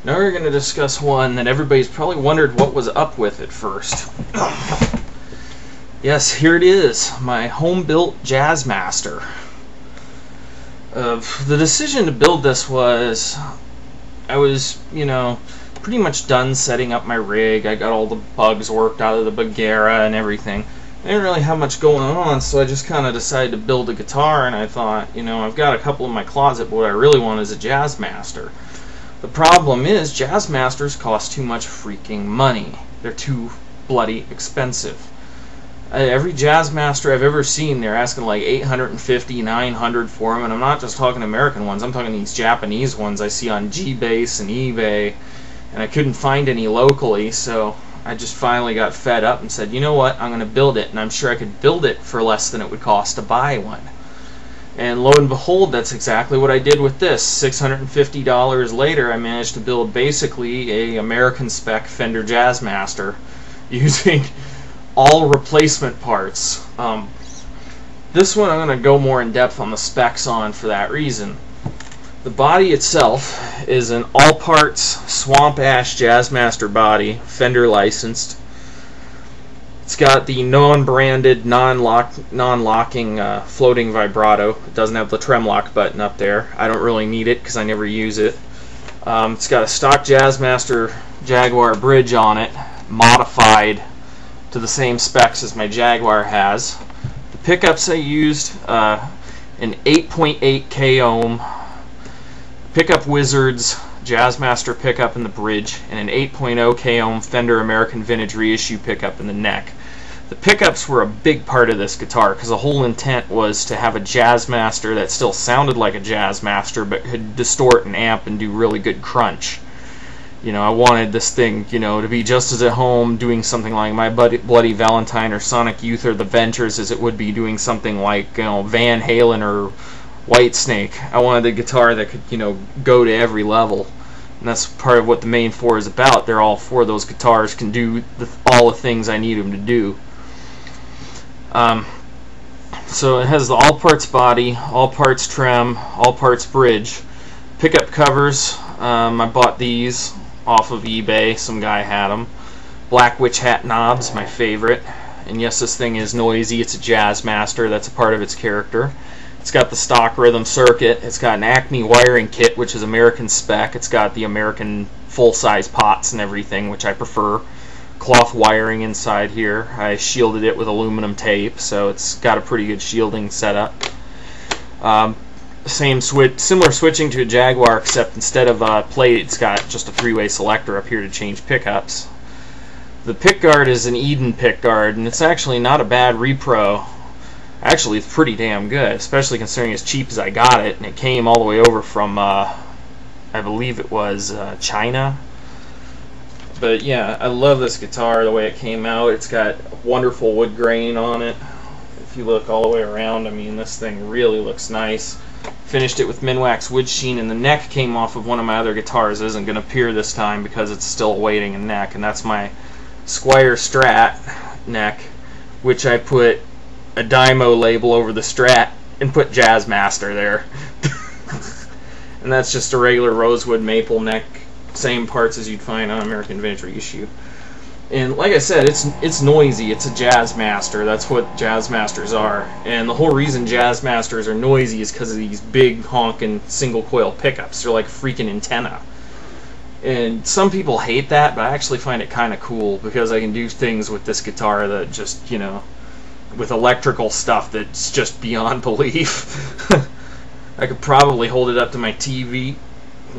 Now we're going to discuss one that everybody's probably wondered what was up with at first. Yes, here it is, my home-built Jazzmaster. The decision to build this was, I was, pretty much done setting up my rig. I got all the bugs worked out of the Bagheera and everything. I didn't really have much going on, so I just kind of decided to build a guitar, and I thought, I've got a couple in my closet, but what I really want is a Jazzmaster. The problem is, Jazzmasters cost too much freaking money. They're too bloody expensive. Every Jazzmaster I've ever seen, they're asking like $850, $900 for them, and I'm not just talking American ones, I'm talking these Japanese ones I see on G-Base and eBay, and I couldn't find any locally, so I just finally got fed up and said, you know what, I'm going to build it, and I'm sure I could build it for less than it would cost to buy one. And lo and behold, that's exactly what I did with this. $650 later, I managed to build basically a American spec Fender Jazzmaster using all replacement parts. This one I'm going to go more in depth on the specs on for that reason. The body itself is an all parts Swamp Ash Jazzmaster body, Fender licensed. It's got the non-branded, non-locking floating vibrato. It doesn't have the trem lock button up there. I don't really need it because I never use it. It's got a stock Jazzmaster Jaguar bridge on it, modified to the same specs as my Jaguar has. The pickups I used, an 8.8 K ohm Pickup Wizards Jazzmaster pickup in the bridge, and an 8.0 K ohm Fender American Vintage reissue pickup in the neck. The pickups were a big part of this guitar because the whole intent was to have a Jazzmaster that still sounded like a Jazzmaster but could distort and amp and do really good crunch. I wanted this thing, to be just as at home doing something like My Bloody Valentine or Sonic Youth or The Ventures as it would be doing something like, Van Halen or Whitesnake. I wanted a guitar that could, go to every level. And that's part of what the main four is about. They're all four of those guitars can do all the things I need them to do. So it has the all parts body, all parts trem, all parts bridge. Pickup covers, I bought these off of eBay. Some guy had them. Black witch hat knobs, my favorite. And yes, this thing is noisy. It's a Jazzmaster. That's a part of its character. It's got the stock rhythm circuit. It's got an Acme wiring kit, which is American spec. It's got the American full-size pots and everything, which I prefer. Cloth wiring inside here. I shielded it with aluminum tape, so it's got a pretty good shielding setup. Similar switching to a Jaguar, except instead of a plate, it's got just a three-way selector up here to change pickups. The pickguard is an Eden pickguard, and it's actually not a bad repro. Actually, it's pretty damn good, especially considering as cheap as I got it, and it came all the way over from, I believe it was China. But yeah, I love this guitar, the way it came out. It's got wonderful wood grain on it. If you look all the way around, I mean, this thing really looks nice. Finished it with Minwax wood sheen, and the neck came off of one of my other guitars. It isn't going to appear this time because it's still awaiting a neck, and that's my Squier Strat neck, which I put a Dymo label over the Strat and put Jazzmaster there. And that's just a regular rosewood maple neck, same parts as you'd find on American Vintage reissue. And like I said, it's noisy. It's a Jazzmaster. That's what Jazzmasters are. And the whole reason Jazzmasters are noisy is because of these big honking single coil pickups. They're like a freaking antenna. And some people hate that, but I actually find it kind of cool because I can do things with this guitar that just, with electrical stuff that's just beyond belief. I could probably hold it up to my TV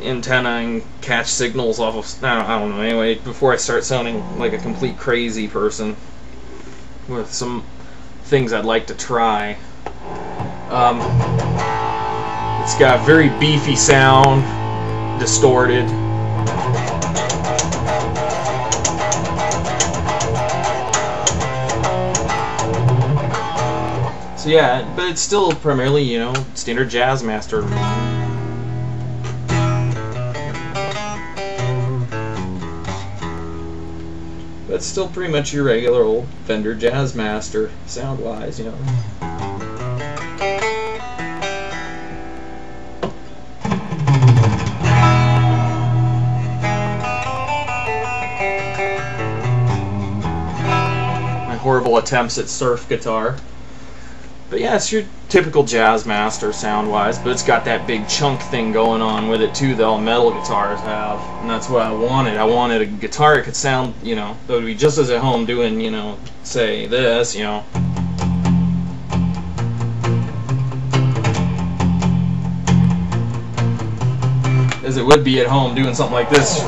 antenna and catch signals off of, I don't know, anyway, before I start sounding like a complete crazy person with some things I'd like to try. It's got very beefy sound, distorted. So yeah, but it's still primarily, standard Jazzmaster. But still pretty much your regular old Fender Jazzmaster, sound-wise, horrible attempts at surf guitar. But yeah, it's your typical Jazzmaster sound-wise, but it's got that big chunk thing going on with it too that all metal guitars have, and that's what I wanted. I wanted a guitar that could sound, you know, that would be just as at home doing, you know, say this, you know. As it would be at home doing something like this.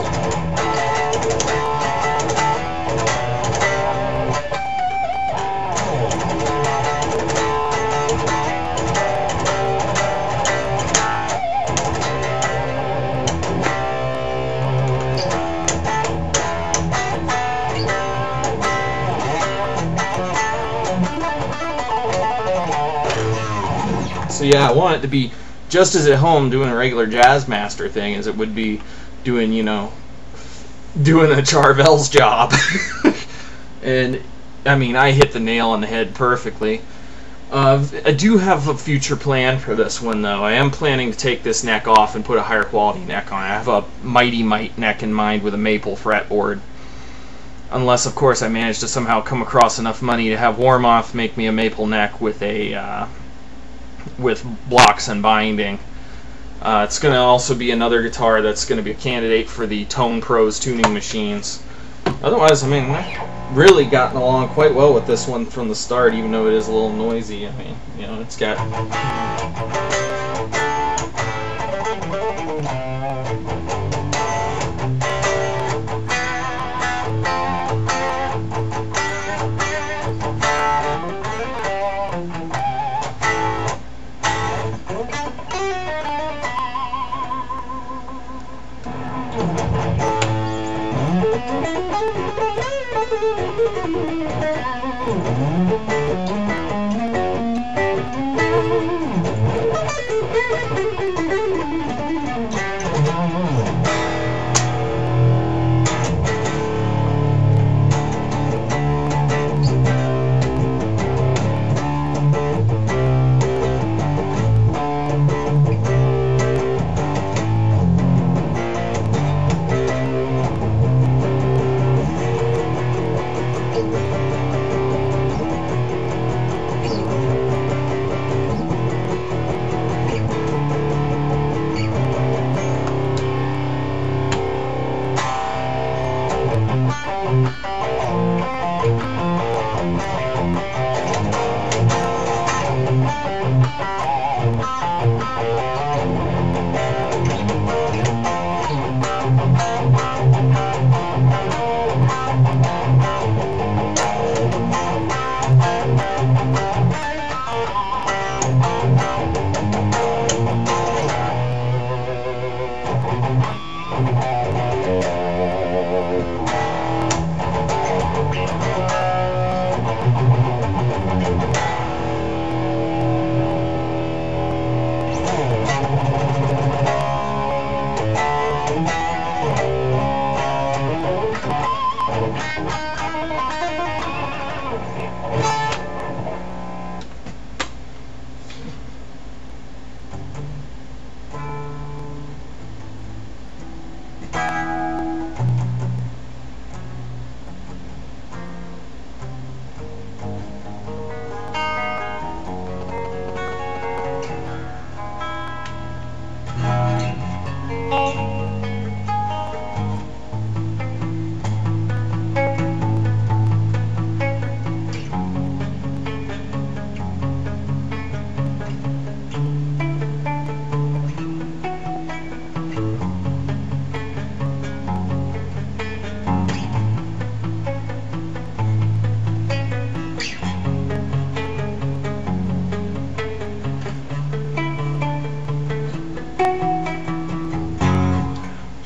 So yeah, I want it to be just as at home doing a regular Jazzmaster thing as it would be doing, you know, doing a Charvel's job. And I mean, I hit the nail on the head perfectly. I do have a future plan for this one though. I am planning to take this neck off and put a higher quality neck on it. I have a Mighty Mite neck in mind with a maple fretboard. Unless, of course, I manage to somehow come across enough money to have Warmoth make me a maple neck with a with blocks and binding. It's going to also be another guitar that's going to be a candidate for the Tone Pros tuning machines. Otherwise, I mean, I've really gotten along quite well with this one from the start, even though it is a little noisy. I mean, you know, it's got...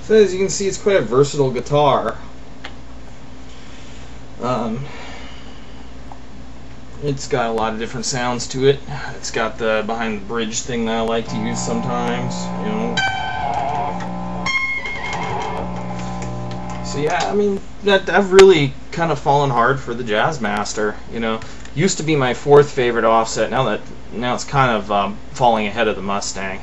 So as you can see, it's quite a versatile guitar. It's got a lot of different sounds to it. It's got the behind the bridge thing that I like to use sometimes, you know. So yeah, I mean, I've really kind of fallen hard for the Jazzmaster, you know. Used to be my fourth favorite offset. Now it's kind of falling ahead of the Mustang.